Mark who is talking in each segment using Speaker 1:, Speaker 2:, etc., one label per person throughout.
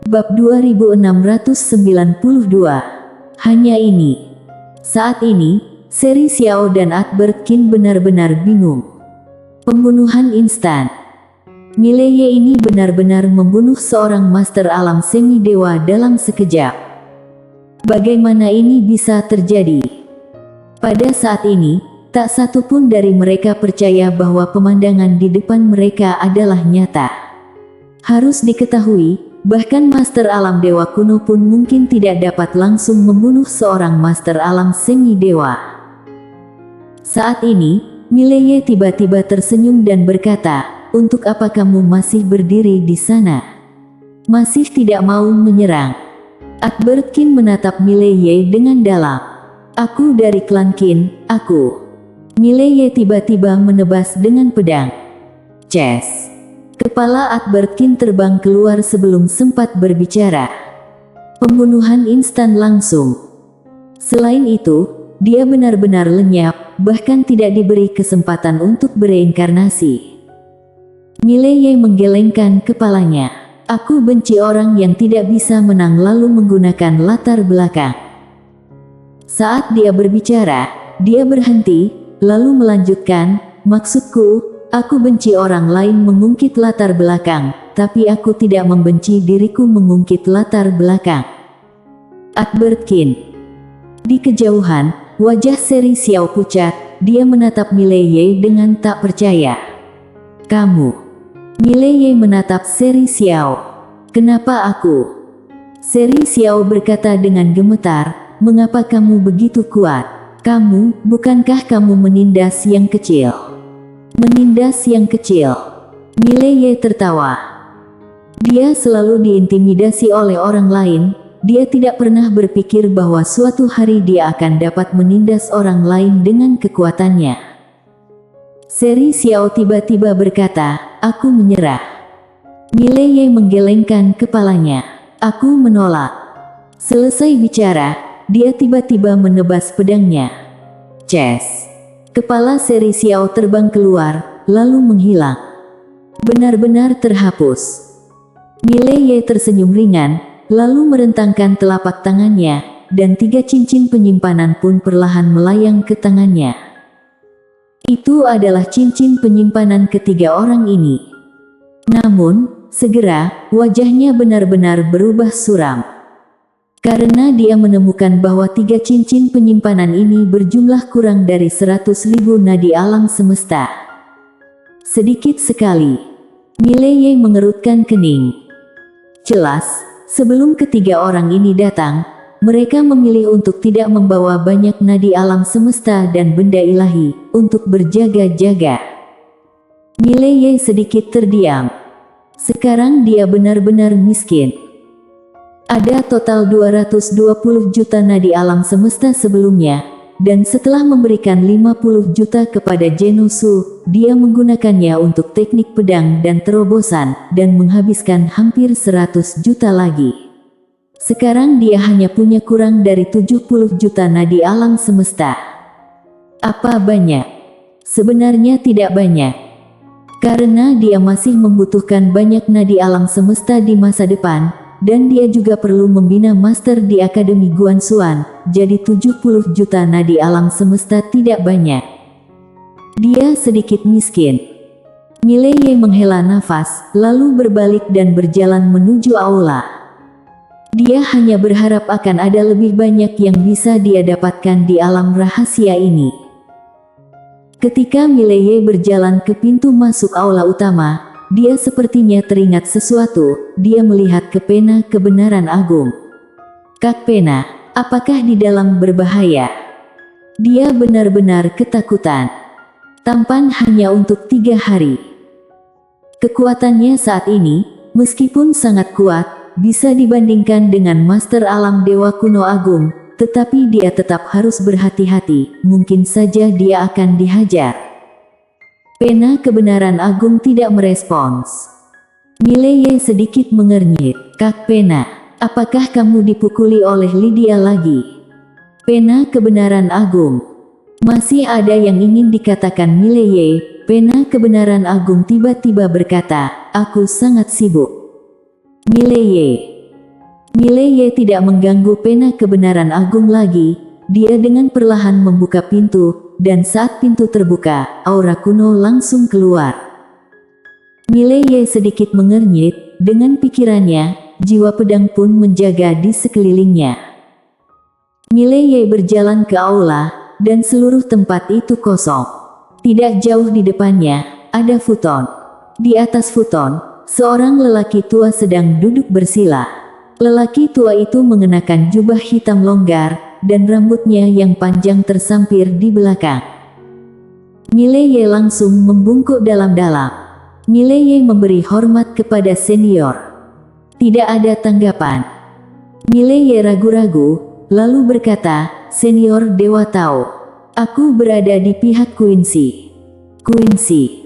Speaker 1: Bab 2692. Hanya ini. Saat ini, Seri Xiao dan Albert Qin benar-benar bingung. Pembunuhan instan. Mileye ini benar-benar membunuh seorang master alam semi dewa dalam sekejap. Bagaimana ini bisa terjadi? Pada saat ini, tak satu pun dari mereka percaya bahwa pemandangan di depan mereka adalah nyata. Harus diketahui, bahkan master alam dewa kuno pun mungkin tidak dapat langsung membunuh seorang master alam semi dewa. Saat ini, Mileye tiba-tiba tersenyum dan berkata, "Untuk apa kamu masih berdiri di sana? Masih tidak mau menyerang?" Albert Qin menatap Mileye dengan dalam. "Aku dari klan Qin, aku." Mileye tiba-tiba menebas dengan pedang. Ces! Kepala Albert Qin terbang keluar sebelum sempat berbicara. Pembunuhan instan langsung. Selain itu, dia benar-benar lenyap, bahkan tidak diberi kesempatan untuk bereinkarnasi. Mileye menggelengkan kepalanya. "Aku benci orang yang tidak bisa menang lalu menggunakan latar belakang." Saat dia berbicara, dia berhenti, lalu melanjutkan, "Maksudku, aku benci orang lain mengungkit latar belakang, tapi aku tidak membenci diriku mengungkit latar belakang." Albert Qin. Di kejauhan, wajah Seri Xiao pucat, dia menatap Mileye dengan tak percaya. "Kamu?" Mileye menatap Seri Xiao. "Kenapa aku?" Seri Xiao berkata dengan gemetar, "Mengapa kamu begitu kuat? Kamu, bukankah kamu menindas yang kecil?" "Menindas yang kecil?" Mileye tertawa. Dia selalu diintimidasi oleh orang lain, dia tidak pernah berpikir bahwa suatu hari dia akan dapat menindas orang lain dengan kekuatannya. Seri Xiao tiba-tiba berkata, "Aku menyerah." Mileye menggelengkan kepalanya. "Aku menolak." Selesai bicara, dia tiba-tiba menebas pedangnya. Ces! Kepala Seri Xiao terbang keluar, lalu menghilang. Benar-benar terhapus. Mileye tersenyum ringan, lalu merentangkan telapak tangannya, dan 3 cincin penyimpanan pun perlahan melayang ke tangannya. Itu adalah cincin penyimpanan ketiga orang ini. Namun, segera, wajahnya benar-benar berubah suram. Karena dia menemukan bahwa 3 cincin penyimpanan ini berjumlah kurang dari 100.000 nadi alam semesta. Sedikit sekali. Mileye mengerutkan kening. Jelas, sebelum ketiga orang ini datang, mereka memilih untuk tidak membawa banyak nadi alam semesta dan benda ilahi, untuk berjaga-jaga. Mileye sedikit terdiam. Sekarang dia benar-benar miskin. Ada total 220 juta nadi alam semesta sebelumnya, dan setelah memberikan 50 juta kepada Genosu, dia menggunakannya untuk teknik pedang dan terobosan, dan menghabiskan hampir 100 juta lagi. Sekarang dia hanya punya kurang dari 70 juta nadi alam semesta. Apa banyak? Sebenarnya tidak banyak. Karena dia masih membutuhkan banyak nadi alam semesta di masa depan, dan dia juga perlu membina master di Akademi Guanxuan, jadi 70 juta nadi alam semesta tidak banyak. Dia sedikit miskin. Mileye menghela nafas, lalu berbalik dan berjalan menuju aula. Dia hanya berharap akan ada lebih banyak yang bisa dia dapatkan di alam rahasia ini. Ketika Mileye berjalan ke pintu masuk aula utama, dia sepertinya teringat sesuatu. Dia melihat ke pena kebenaran agung. "Kak Pena, apakah di dalam berbahaya?" Dia benar-benar ketakutan. Tampan hanya untuk 3 hari. Kekuatannya saat ini, meskipun sangat kuat, bisa dibandingkan dengan Master Alam Dewa Kuno Agung, tetapi dia tetap harus berhati-hati, mungkin saja dia akan dihajar. Pena kebenaran agung tidak merespons. Mileye sedikit mengernyit. "Kak Pena, apakah kamu dipukuli oleh Lydia lagi?" Pena kebenaran agung. Masih ada yang ingin dikatakan Mileye. Pena kebenaran agung tiba-tiba berkata, "Aku sangat sibuk." Mileye. Mileye tidak mengganggu pena kebenaran agung lagi. Dia dengan perlahan membuka pintu, dan saat pintu terbuka, aura kuno langsung keluar. Mileye sedikit mengernyit, dengan pikirannya, jiwa pedang pun menjaga di sekelilingnya. Mileye berjalan ke aula, dan seluruh tempat itu kosong. Tidak jauh di depannya, ada futon. Di atas futon, seorang lelaki tua sedang duduk bersila. Lelaki tua itu mengenakan jubah hitam longgar, dan rambutnya yang panjang tersampir di belakang. Mileye langsung membungkuk dalam-dalam. Mileye memberi hormat kepada senior. Tidak ada tanggapan. Mileye ragu-ragu, lalu berkata, "Senior Dewa Tao, aku berada di pihak Quincy." Quincy.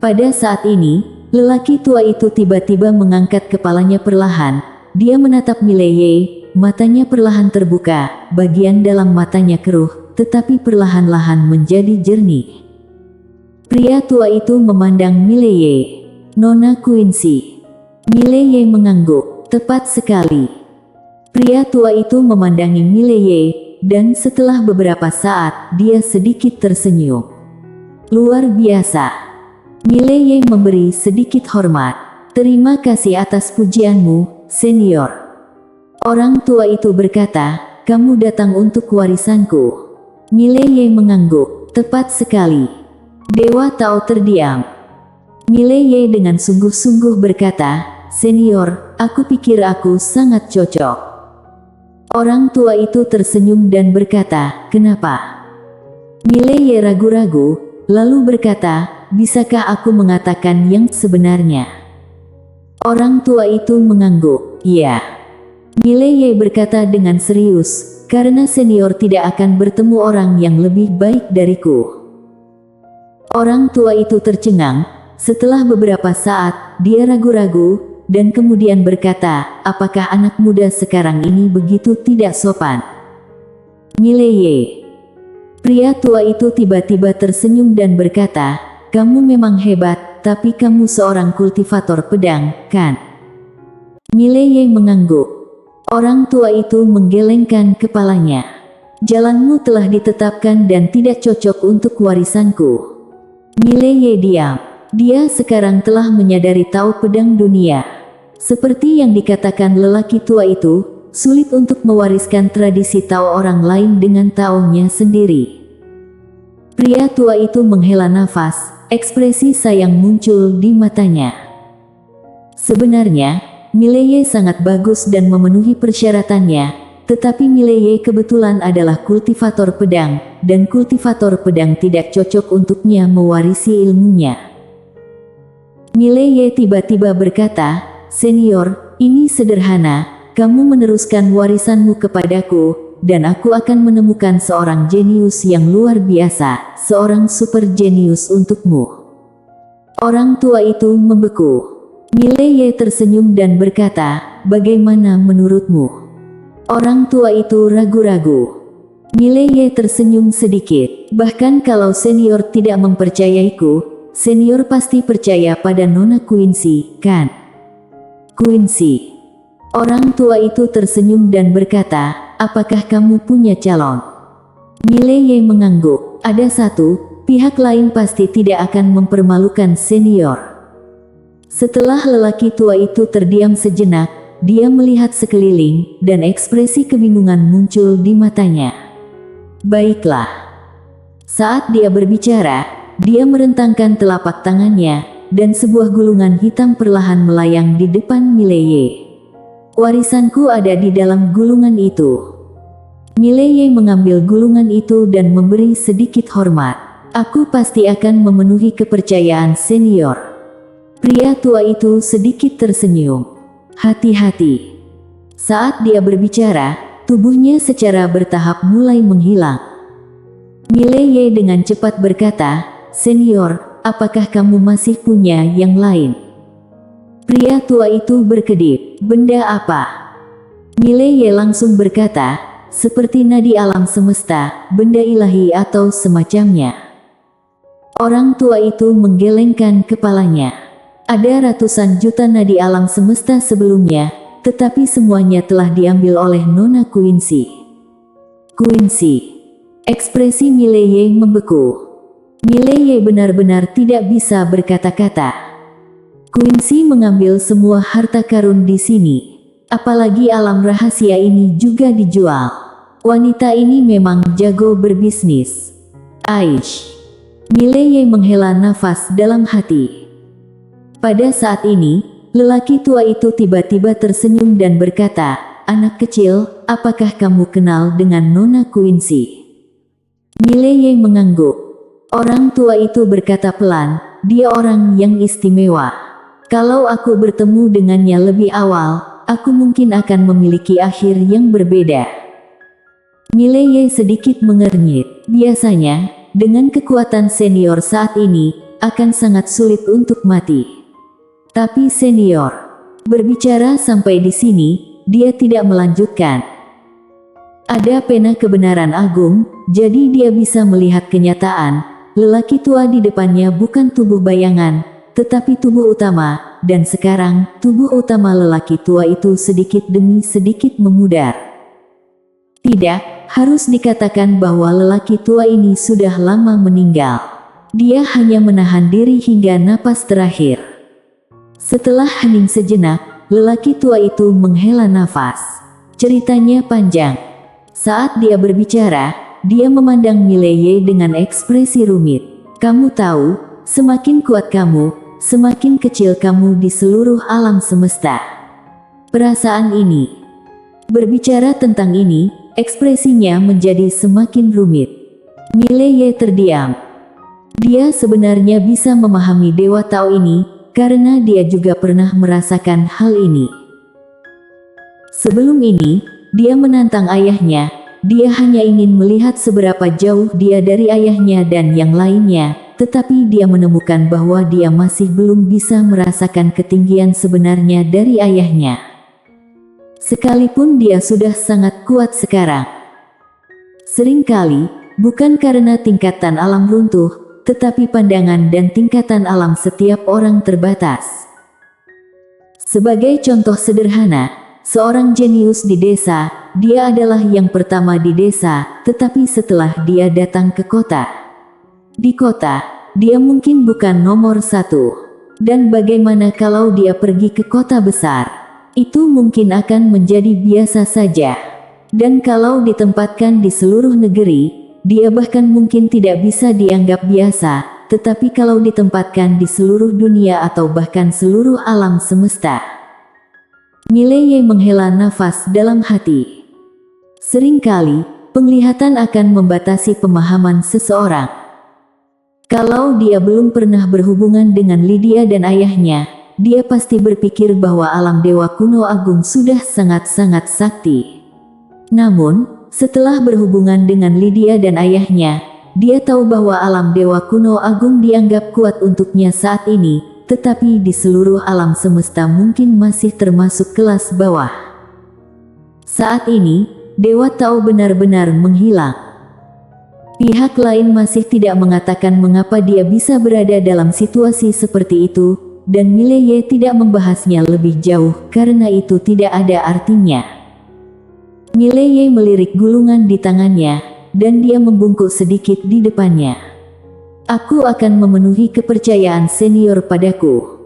Speaker 1: Pada saat ini, lelaki tua itu tiba-tiba mengangkat kepalanya perlahan. Dia menatap Mileye, matanya perlahan terbuka, bagian dalam matanya keruh, tetapi perlahan-lahan menjadi jernih. Pria tua itu memandang Mileye. "Nona Quincy." Mileye mengangguk, "Tepat sekali." Pria tua itu memandangi Mileye, dan setelah beberapa saat, dia sedikit tersenyum. "Luar biasa." Mileye memberi sedikit hormat. "Terima kasih atas pujianmu, senior." Orang tua itu berkata, "Kamu datang untuk warisanku." Mileye mengangguk, "Tepat sekali." Dewa Tao terdiam. Mileye dengan sungguh-sungguh berkata, "Senior, aku pikir aku sangat cocok." Orang tua itu tersenyum dan berkata, "Kenapa?" Mileye ragu-ragu, lalu berkata, "Bisakah aku mengatakan yang sebenarnya?" Orang tua itu mengangguk, "Iya." Mileye berkata dengan serius, "Karena senior tidak akan bertemu orang yang lebih baik dariku." Orang tua itu tercengang. Setelah beberapa saat, dia ragu-ragu, dan kemudian berkata, "Apakah anak muda sekarang ini begitu tidak sopan?" Mileye. Pria tua itu tiba-tiba tersenyum dan berkata, "Kamu memang hebat, tapi kamu seorang kultivator pedang, kan?" Mileye mengangguk. Orang tua itu menggelengkan kepalanya. "Jalanmu telah ditetapkan dan tidak cocok untuk warisanku." Mileye diam. Dia sekarang telah menyadari Tao pedang dunia. Seperti yang dikatakan lelaki tua itu, sulit untuk mewariskan tradisi Tao orang lain dengan Tao-nya sendiri. Pria tua itu menghela nafas, ekspresi sayang muncul di matanya. Sebenarnya, Mileye sangat bagus dan memenuhi persyaratannya, tetapi Mileye kebetulan adalah kultivator pedang, dan kultivator pedang tidak cocok untuknya mewarisi ilmunya. Mileye tiba-tiba berkata, "Senior, ini sederhana, kamu meneruskan warisanmu kepadaku, dan aku akan menemukan seorang jenius yang luar biasa, seorang super jenius untukmu." Orang tua itu membeku. Mileye tersenyum dan berkata, "Bagaimana menurutmu?" Orang tua itu ragu-ragu. Mileye tersenyum sedikit. "Bahkan kalau senior tidak mempercayaiku, senior pasti percaya pada Nona Quincy, kan?" Quincy. Orang tua itu tersenyum dan berkata, "Apakah kamu punya calon?" Mileye mengangguk. "Ada satu, pihak lain pasti tidak akan mempermalukan senior." Setelah lelaki tua itu terdiam sejenak, dia melihat sekeliling, dan ekspresi kebingungan muncul di matanya. "Baiklah." Saat dia berbicara, dia merentangkan telapak tangannya, dan sebuah gulungan hitam perlahan melayang di depan Mileye. "Warisanku ada di dalam gulungan itu." Mileye mengambil gulungan itu dan memberi sedikit hormat. "Aku pasti akan memenuhi kepercayaan senior." Pria tua itu sedikit tersenyum. "Hati-hati." Saat dia berbicara, tubuhnya secara bertahap mulai menghilang. Mileye dengan cepat berkata, "Senior, apakah kamu masih punya yang lain?" Pria tua itu berkedip. "Benda apa?" Mileye langsung berkata, "Seperti nadi alam semesta, benda ilahi atau semacamnya." Orang tua itu menggelengkan kepalanya. "Ada ratusan juta nadi alam semesta sebelumnya, tetapi semuanya telah diambil oleh Nona Quincy. Quincy. Ekspresi Mileye membeku. Mileye benar-benar tidak bisa berkata-kata. Quincy mengambil semua harta karun di sini. Apalagi alam rahasia ini juga dijual. Wanita ini memang jago berbisnis. Aish. Mileye menghela nafas dalam hati. Pada saat ini, lelaki tua itu tiba-tiba tersenyum dan berkata, "Anak kecil, apakah kamu kenal dengan Nona Quincy?" Mileye mengangguk. Orang tua itu berkata pelan, "Dia orang yang istimewa. Kalau aku bertemu dengannya lebih awal, aku mungkin akan memiliki akhir yang berbeda." Mileye sedikit mengernyit. Biasanya, dengan kekuatan senior saat ini, akan sangat sulit untuk mati. Tapi senior berbicara sampai di sini, dia tidak melanjutkan. Ada pena kebenaran agung, jadi dia bisa melihat kenyataan. Lelaki tua di depannya bukan tubuh bayangan, tetapi tubuh utama, dan sekarang tubuh utama lelaki tua itu sedikit demi sedikit memudar. Tidak, harus dikatakan bahwa lelaki tua ini sudah lama meninggal. Dia hanya menahan diri hingga napas terakhir. Setelah hening sejenak, lelaki tua itu menghela nafas. Ceritanya panjang. Saat dia berbicara, dia memandang Mileye dengan ekspresi rumit. "Kamu tahu, semakin kuat kamu, semakin kecil kamu di seluruh alam semesta." Perasaan ini. Berbicara tentang ini, ekspresinya menjadi semakin rumit. Mileye terdiam. Dia sebenarnya bisa memahami Dewa Tao ini, karena dia juga pernah merasakan hal ini. Sebelum ini, dia menantang ayahnya. Dia hanya ingin melihat seberapa jauh dia dari ayahnya dan yang lainnya, tetapi dia menemukan bahwa dia masih belum bisa merasakan ketinggian sebenarnya dari ayahnya. Sekalipun dia sudah sangat kuat sekarang. Seringkali, bukan karena tingkatan alam runtuh, tetapi pandangan dan tingkatan alam setiap orang terbatas. Sebagai contoh sederhana, seorang jenius di desa, dia adalah yang pertama di desa, tetapi setelah dia datang ke kota. Di kota, dia mungkin bukan nomor satu. Dan bagaimana kalau dia pergi ke kota besar? Itu mungkin akan menjadi biasa saja. Dan kalau ditempatkan di seluruh negeri, dia bahkan mungkin tidak bisa dianggap biasa, tetapi kalau ditempatkan di seluruh dunia atau bahkan seluruh alam semesta. Mileye menghela nafas dalam hati. Seringkali, penglihatan akan membatasi pemahaman seseorang. Kalau dia belum pernah berhubungan dengan Lydia dan ayahnya, dia pasti berpikir bahwa alam dewa kuno agung sudah sangat-sangat sakti. Namun, setelah berhubungan dengan Lydia dan ayahnya, dia tahu bahwa alam dewa kuno agung dianggap kuat untuknya saat ini, tetapi di seluruh alam semesta mungkin masih termasuk kelas bawah. Saat ini, Dewa Tao benar-benar menghilang. Pihak lain masih tidak mengatakan mengapa dia bisa berada dalam situasi seperti itu, dan Mileye tidak membahasnya lebih jauh karena itu tidak ada artinya. Mileye melirik gulungan di tangannya, dan dia membungkuk sedikit di depannya. "Aku akan memenuhi kepercayaan senior padaku."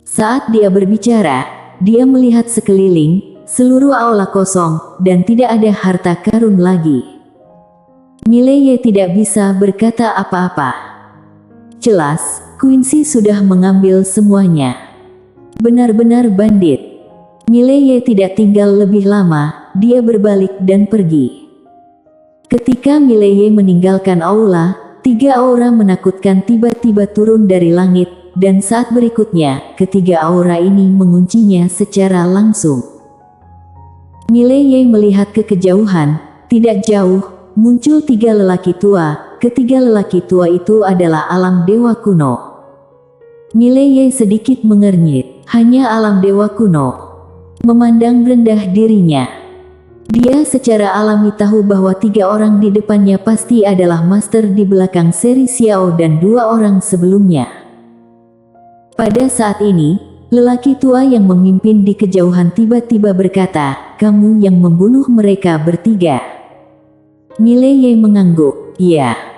Speaker 1: Saat dia berbicara, dia melihat sekeliling, seluruh aula kosong, dan tidak ada harta karun lagi. Mileye tidak bisa berkata apa-apa. Jelas, Quincy sudah mengambil semuanya. Benar-benar bandit. Mileye tidak tinggal lebih lama. Dia berbalik dan pergi. Ketika Mileye meninggalkan aula, 3 aura menakutkan tiba-tiba turun dari langit, dan saat berikutnya, ketiga aura ini menguncinya secara langsung. Mileye melihat ke kejauhan, tidak jauh, muncul 3 lelaki tua. Ketiga lelaki tua itu adalah alam dewa kuno. Mileye sedikit mengernyit, hanya alam dewa kuno. Memandang rendah dirinya. Dia secara alami tahu bahwa 3 orang di depannya pasti adalah master di belakang seri Xiao dan 2 orang sebelumnya. Pada saat ini, Lelaki tua yang memimpin di kejauhan tiba-tiba berkata, "Kamu yang membunuh mereka bertiga?" Mileye mengangguk, "Iya."